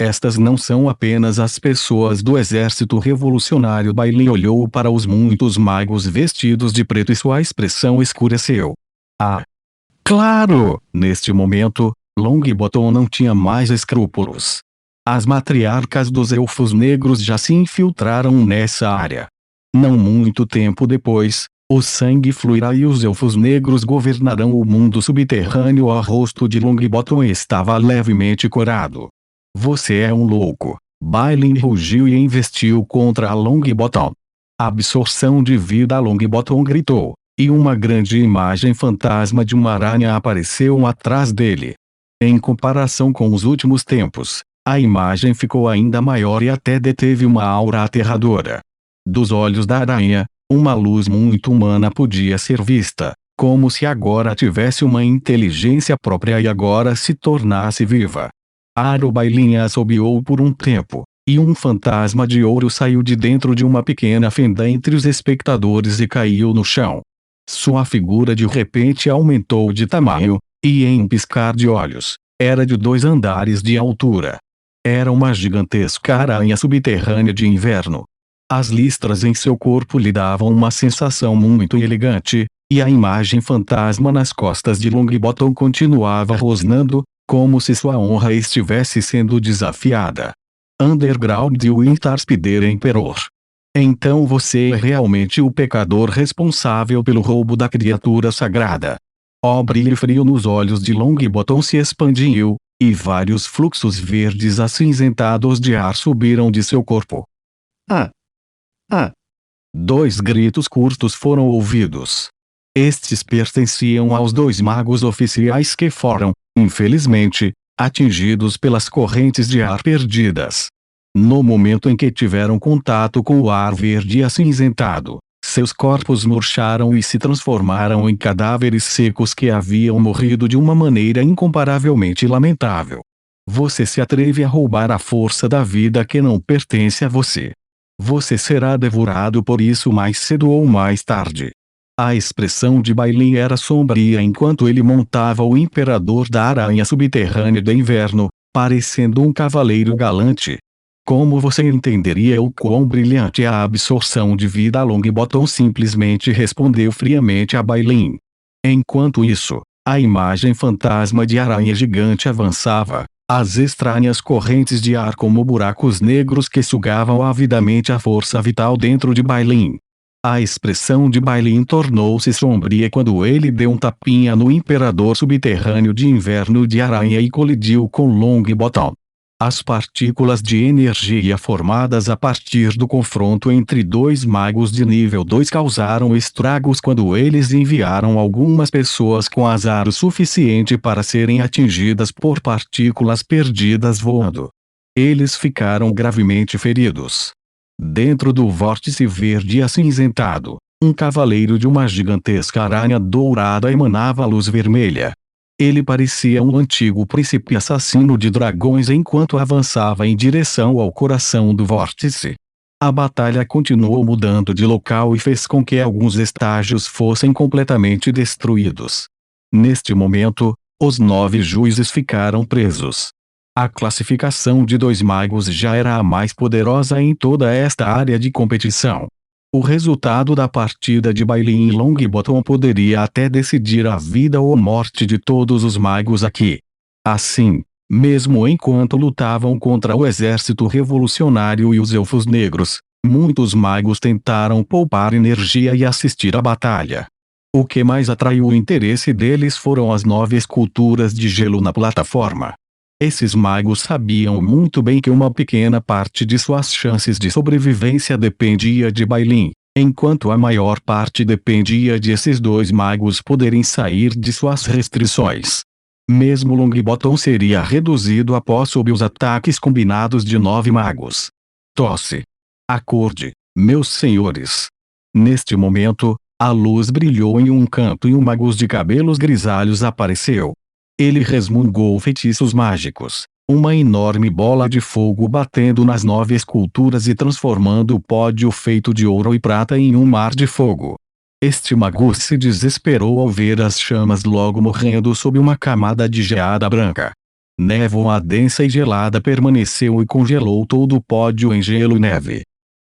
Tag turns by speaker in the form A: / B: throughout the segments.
A: Estas não são apenas as pessoas do exército revolucionário. Bailin olhou para os muitos magos vestidos de preto e sua expressão escureceu. Ah! Claro! Neste momento, Longbottom não tinha mais escrúpulos. As matriarcas dos elfos negros já se infiltraram nessa área. Não muito tempo depois, o sangue fluirá e os elfos negros governarão o mundo subterrâneo. O rosto de Longbottom estava levemente corado. Você é um louco. Bailin rugiu e investiu contra a Longbottom. Absorção de vida. Longbottom gritou, e uma grande imagem fantasma de uma aranha apareceu atrás dele. Em comparação com os últimos tempos, a imagem ficou ainda maior e até deteve uma aura aterradora. Dos olhos da aranha, uma luz muito humana podia ser vista, como se agora tivesse uma inteligência própria e agora se tornasse viva. Bailin assobiou por um tempo, e um fantasma de ouro saiu de dentro de uma pequena fenda entre os espectadores e caiu no chão. Sua figura de repente aumentou de tamanho, e em um piscar de olhos, era de 2 andares de altura. Era uma gigantesca aranha subterrânea de inverno. As listras em seu corpo lhe davam uma sensação muito elegante, e a imagem fantasma nas costas de Longbottom continuava rosnando, como se sua honra estivesse sendo desafiada. Underground Winterspider Emperor. Então você é realmente o pecador responsável pelo roubo da criatura sagrada. O brilho frio nos olhos de Longbottom se expandiu, e vários fluxos verdes acinzentados de ar subiram de seu corpo. Ah! Ah! 2 gritos curtos foram ouvidos. Estes pertenciam aos 2 magos oficiais que foram, infelizmente, atingidos pelas correntes de ar perdidas. No momento em que tiveram contato com o ar verde acinzentado, seus corpos murcharam e se transformaram em cadáveres secos que haviam morrido de uma maneira incomparavelmente lamentável. Você se atreve a roubar a força da vida que não pertence a você. Você será devorado por isso mais cedo ou mais tarde. A expressão de Bailin era sombria enquanto ele montava o imperador da aranha subterrânea de inverno, parecendo um cavaleiro galante. Como você entenderia o quão brilhante é a absorção de vida? Longbottom simplesmente respondeu friamente a Bailin. Enquanto isso, a imagem fantasma de aranha gigante avançava, as estranhas correntes de ar como buracos negros que sugavam avidamente a força vital dentro de Bailin. A expressão de Bailin tornou-se sombria quando ele deu um tapinha no imperador subterrâneo de inverno de aranha e colidiu com Longbottom. As partículas de energia formadas a partir do confronto entre 2 magos de nível 2 causaram estragos quando eles enviaram algumas pessoas com azar o suficiente para serem atingidas por partículas perdidas voando. Eles ficaram gravemente feridos. Dentro do vórtice verde acinzentado, um cavaleiro de uma gigantesca aranha dourada emanava luz vermelha. Ele parecia um antigo príncipe assassino de dragões enquanto avançava em direção ao coração do vórtice. A batalha continuou mudando de local e fez com que alguns estágios fossem completamente destruídos. Neste momento, os 9 juízes ficaram presos. A classificação de 2 magos já era a mais poderosa em toda esta área de competição. O resultado da partida de Bailin e Longbottom poderia até decidir a vida ou morte de todos os magos aqui. Assim, mesmo enquanto lutavam contra o exército revolucionário e os elfos negros, muitos magos tentaram poupar energia e assistir à batalha. O que mais atraiu o interesse deles foram as 9 esculturas de gelo na plataforma. Esses magos sabiam muito bem que uma pequena parte de suas chances de sobrevivência dependia de Bailin, enquanto a maior parte dependia de esses 2 magos poderem sair de suas restrições. Mesmo Longbottom seria reduzido após sob os ataques combinados de 9 magos. Tosse. Acorde, meus senhores. Neste momento, a luz brilhou em um canto e um mago de cabelos grisalhos apareceu. Ele resmungou feitiços mágicos, uma enorme bola de fogo batendo nas 9 esculturas e transformando o pódio feito de ouro e prata em um mar de fogo. Este mago se desesperou ao ver as chamas logo morrendo sob uma camada de geada branca. Névoa densa e gelada permaneceu e congelou todo o pódio em gelo e neve.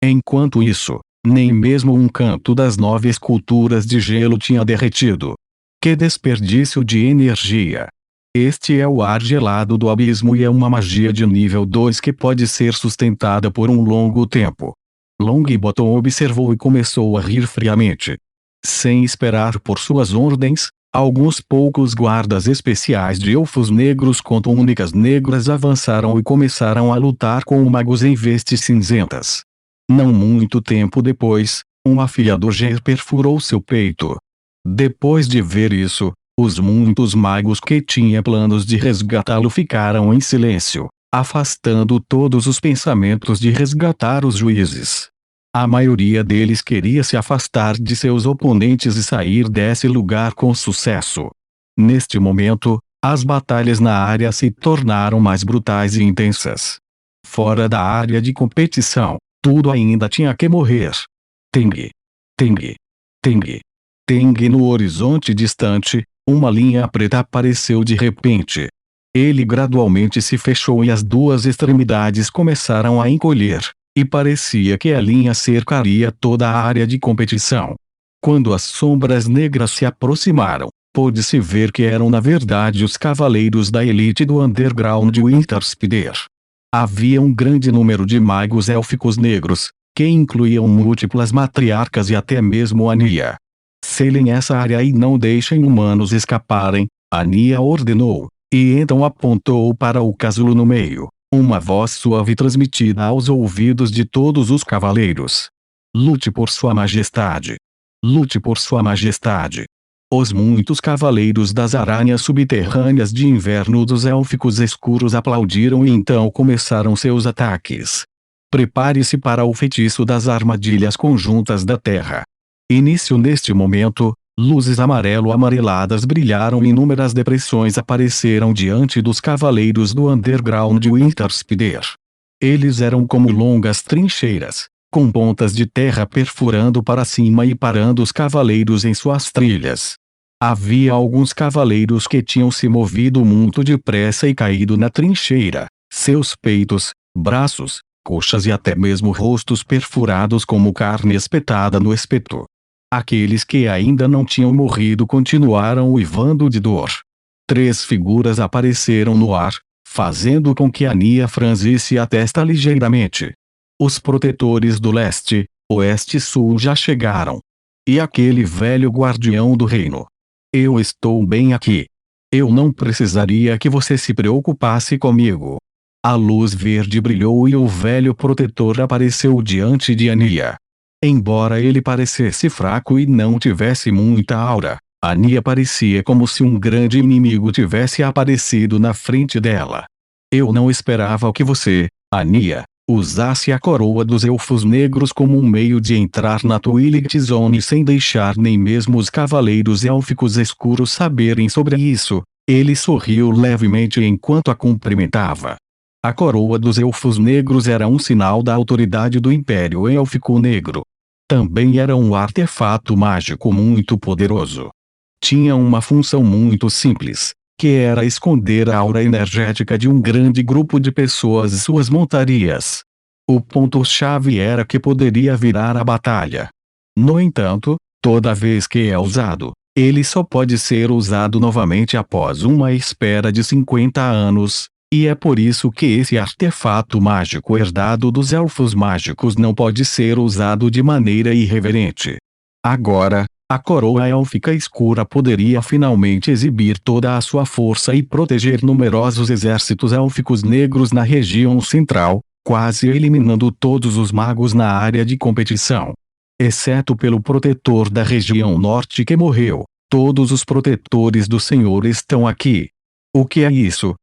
A: Enquanto isso, nem mesmo um canto das 9 esculturas de gelo tinha derretido. Que desperdício de energia! Este é o ar gelado do abismo e é uma magia de nível 2 que pode ser sustentada por um longo tempo. Longbottom observou e começou a rir friamente. Sem esperar por suas ordens, alguns poucos guardas especiais de elfos negros com túnicas negras avançaram e começaram a lutar com magos em vestes cinzentas. Não muito tempo depois, um afiador Ger perfurou seu peito. Depois de ver isso, os muitos magos que tinham planos de resgatá-lo ficaram em silêncio, afastando todos os pensamentos de resgatar os juízes. A maioria deles queria se afastar de seus oponentes e sair desse lugar com sucesso. Neste momento, as batalhas na área se tornaram mais brutais e intensas. Fora da área de competição, tudo ainda tinha que morrer. Teng. Teng. Teng. Teng. No horizonte distante, uma linha preta apareceu de repente. Ele gradualmente se fechou e as duas extremidades começaram a encolher, e parecia que a linha cercaria toda a área de competição. Quando as sombras negras se aproximaram, pôde-se ver que eram na verdade os cavaleiros da elite do Underground Winterspeeder. Havia um grande número de magos élficos negros, que incluíam múltiplas matriarcas e até mesmo Ania. Selem essa área e não deixem humanos escaparem, Ania ordenou, e então apontou para o casulo no meio, uma voz suave transmitida aos ouvidos de todos os cavaleiros. Lute por sua majestade. Lute por sua majestade. Os muitos cavaleiros das aranhas subterrâneas de inverno dos élficos escuros aplaudiram e então começaram seus ataques. Prepare-se para o feitiço das armadilhas conjuntas da terra. Início. Neste momento, luzes amarelo-amareladas brilharam e inúmeras depressões apareceram diante dos cavaleiros do Underground Winterspeeder. Eles eram como longas trincheiras, com pontas de terra perfurando para cima e parando os cavaleiros em suas trilhas. Havia alguns cavaleiros que tinham se movido muito depressa e caído na trincheira, seus peitos, braços, coxas e até mesmo rostos perfurados como carne espetada no espeto. Aqueles que ainda não tinham morrido continuaram uivando de dor. 3 figuras apareceram no ar, fazendo com que Ania franzisse a testa ligeiramente. Os protetores do leste, oeste e sul já chegaram. E aquele velho guardião do reino. Eu estou bem aqui. Eu não precisaria que você se preocupasse comigo. A luz verde brilhou e o velho protetor apareceu diante de Ania. Embora ele parecesse fraco e não tivesse muita aura, Ania parecia como se um grande inimigo tivesse aparecido na frente dela. Eu não esperava que você, Ania, usasse a coroa dos elfos negros como um meio de entrar na Twilight Zone sem deixar nem mesmo os cavaleiros élficos escuros saberem sobre isso. Ele sorriu levemente enquanto a cumprimentava. A coroa dos elfos negros era um sinal da autoridade do Império Élfico Negro. Também era um artefato mágico muito poderoso. Tinha uma função muito simples, que era esconder a aura energética de um grande grupo de pessoas e suas montarias. O ponto-chave era que poderia virar a batalha. No entanto, toda vez que é usado, ele só pode ser usado novamente após uma espera de 50 anos, e é por isso que esse artefato mágico herdado dos elfos mágicos não pode ser usado de maneira irreverente. Agora, a coroa élfica escura poderia finalmente exibir toda a sua força e proteger numerosos exércitos élficos negros na região central, quase eliminando todos os magos na área de competição. Exceto pelo protetor da região norte que morreu, todos os protetores do Senhor estão aqui. O que é isso?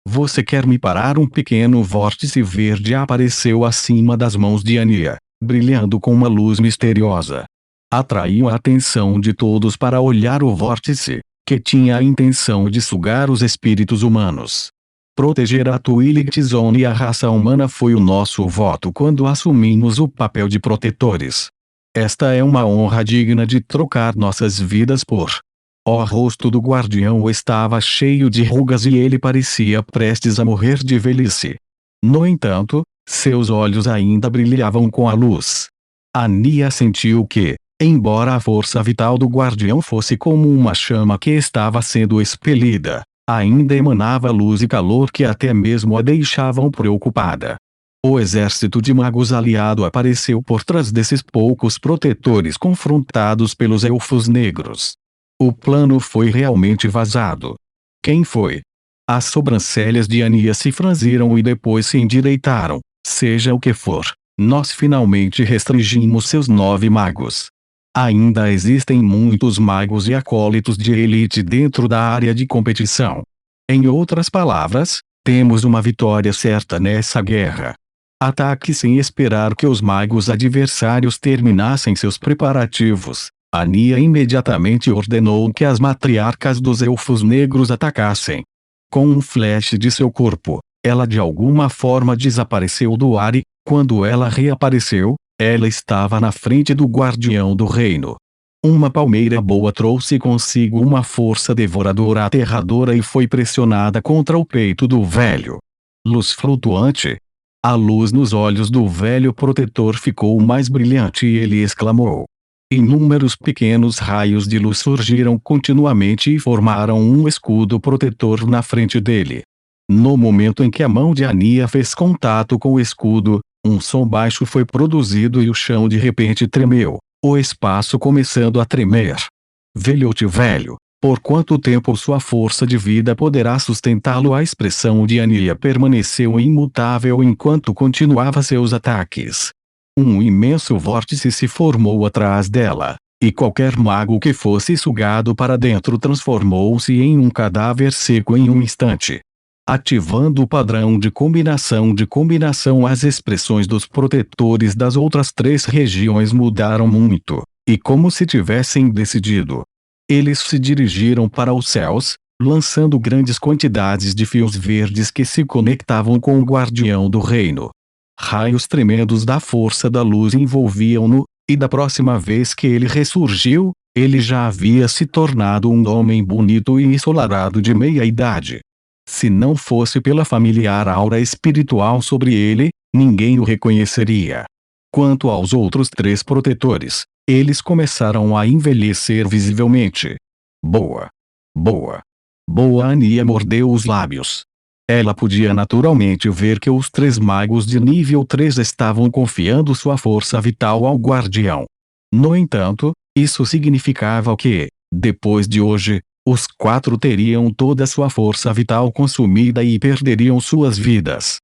A: Você quer me parar? Um pequeno vórtice verde apareceu acima das mãos de Ania, brilhando com uma luz misteriosa. Atraiu a atenção de todos para olhar o vórtice, que tinha a intenção de sugar os espíritos humanos. Proteger a Twilight Zone e a raça humana foi o nosso voto quando assumimos o papel de protetores. Esta é uma honra digna de trocar nossas vidas por. O rosto do guardião estava cheio de rugas e ele parecia prestes a morrer de velhice. No entanto, seus olhos ainda brilhavam com a luz. Ania sentiu que, embora a força vital do guardião fosse como uma chama que estava sendo expelida, ainda emanava luz e calor que até mesmo a deixavam preocupada. O exército de magos aliado apareceu por trás desses poucos protetores confrontados pelos elfos negros. O plano foi realmente vazado. Quem foi? As sobrancelhas de Ania se franziram e depois se endireitaram. Seja o que for, nós finalmente restringimos seus 9 magos. Ainda existem muitos magos e acólitos de elite dentro da área de competição. Em outras palavras, temos uma vitória certa nessa guerra. Ataque sem esperar que os magos adversários terminassem seus preparativos. Ania imediatamente ordenou que as matriarcas dos elfos negros atacassem. Com um flash de seu corpo, ela de alguma forma desapareceu do ar e, quando ela reapareceu, ela estava na frente do guardião do reino. Uma palmeira boa trouxe consigo uma força devoradora aterradora e foi pressionada contra o peito do velho. Luz flutuante. A luz nos olhos do velho protetor ficou mais brilhante e ele exclamou. Inúmeros pequenos raios de luz surgiram continuamente e formaram um escudo protetor na frente dele. No momento em que a mão de Ania fez contato com o escudo, um som baixo foi produzido e o chão de repente tremeu, o espaço começando a tremer. Velhote velho, por quanto tempo sua força de vida poderá sustentá-lo? A expressão de Ania permaneceu imutável enquanto continuava seus ataques. Um imenso vórtice se formou atrás dela, e qualquer mago que fosse sugado para dentro transformou-se em um cadáver seco em um instante. Ativando o padrão de combinação, as expressões dos protetores das outras 3 regiões mudaram muito, e como se tivessem decidido. Eles se dirigiram para os céus, lançando grandes quantidades de fios verdes que se conectavam com o guardião do reino. Raios tremendos da força da luz envolviam-no, e da próxima vez que ele ressurgiu, ele já havia se tornado um homem bonito e ensolarado de meia-idade. Se não fosse pela familiar aura espiritual sobre ele, ninguém o reconheceria. Quanto aos outros 3 protetores, eles começaram a envelhecer visivelmente. Boa. Ania mordeu os lábios. Ela podia naturalmente ver que os 3 magos de nível 3 estavam confiando sua força vital ao guardião. No entanto, isso significava que, depois de hoje, os 4 teriam toda sua força vital consumida e perderiam suas vidas.